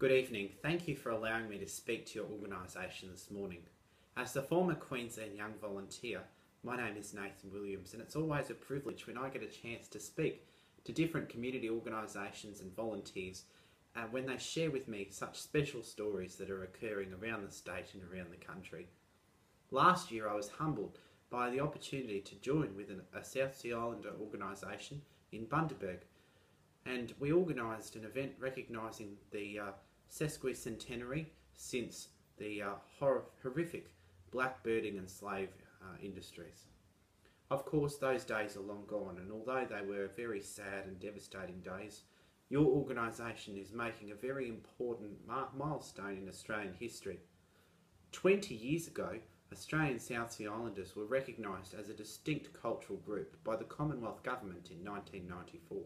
Good evening. Thank you for allowing me to speak to your organisation this morning. As the former Queensland Young Volunteer, my name is Nathan Williams, and it's always a privilege when I get a chance to speak to different community organisations and volunteers when they share with me such special stories that are occurring around the state and around the country. Last year I was humbled by the opportunity to join with a South Sea Islander organisation in Bundaberg, and we organised an event recognising the sesquicentenary since the horrific blackbirding and slave industries. Of course, those days are long gone, and although they were very sad and devastating days, your organisation is making a very important milestone in Australian history. 20 years ago, Australian South Sea Islanders were recognised as a distinct cultural group by the Commonwealth Government in 1994.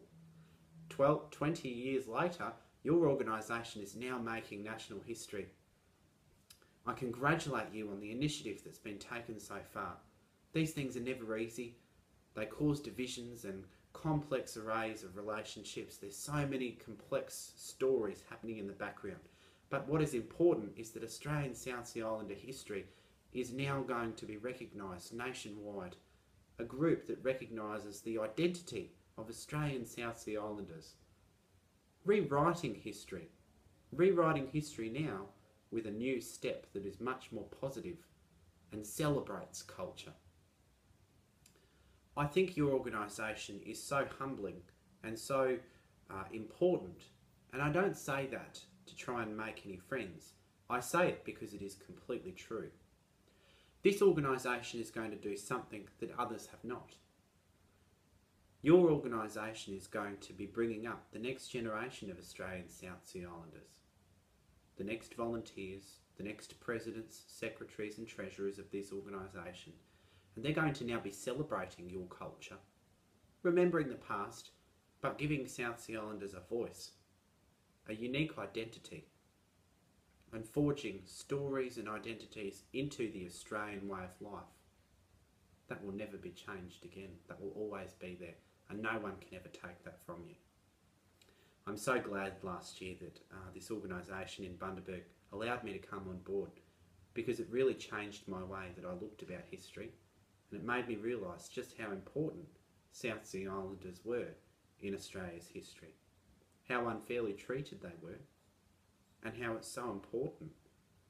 20 years later, your organisation is now making national history. I congratulate you on the initiative that's been taken so far. These things are never easy. They cause divisions and complex arrays of relationships. There's so many complex stories happening in the background. But what is important is that Australian South Sea Islander history is now going to be recognised nationwide. A group that recognises the identity of Australian South Sea Islanders. Rewriting history now with a new step that is much more positive and celebrates culture. I think your organisation is so humbling and so important, and I don't say that to try and make any friends. I say it because it is completely true. This organisation is going to do something that others have not. Your organisation is going to be bringing up the next generation of Australian South Sea Islanders, the next volunteers, the next presidents, secretaries and treasurers of this organisation, and they're going to now be celebrating your culture, remembering the past, but giving South Sea Islanders a voice, a unique identity, and forging stories and identities into the Australian way of life. That will never be changed again. That will always be there, and no one can ever take that from you. I'm so glad last year that this organisation in Bundaberg allowed me to come on board, because it really changed my way that I looked about history, and it made me realise just how important South Sea Islanders were in Australia's history, how unfairly treated they were, and how it's so important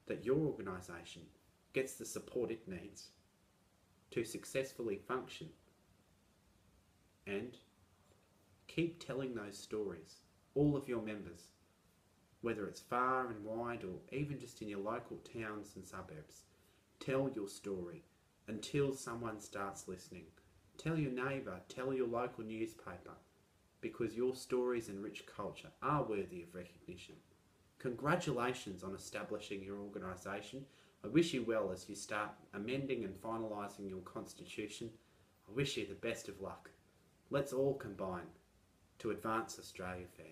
that your organisation gets the support it needs to successfully function and keep telling those stories. All of your members, whether it's far and wide or even just in your local towns and suburbs, tell your story until someone starts listening. Tell your neighbour, tell your local newspaper, because your stories and rich culture are worthy of recognition. Congratulations on establishing your organisation. I wish you well as you start amending and finalising your constitution. I wish you the best of luck. Let's all combine to advance Australia fair.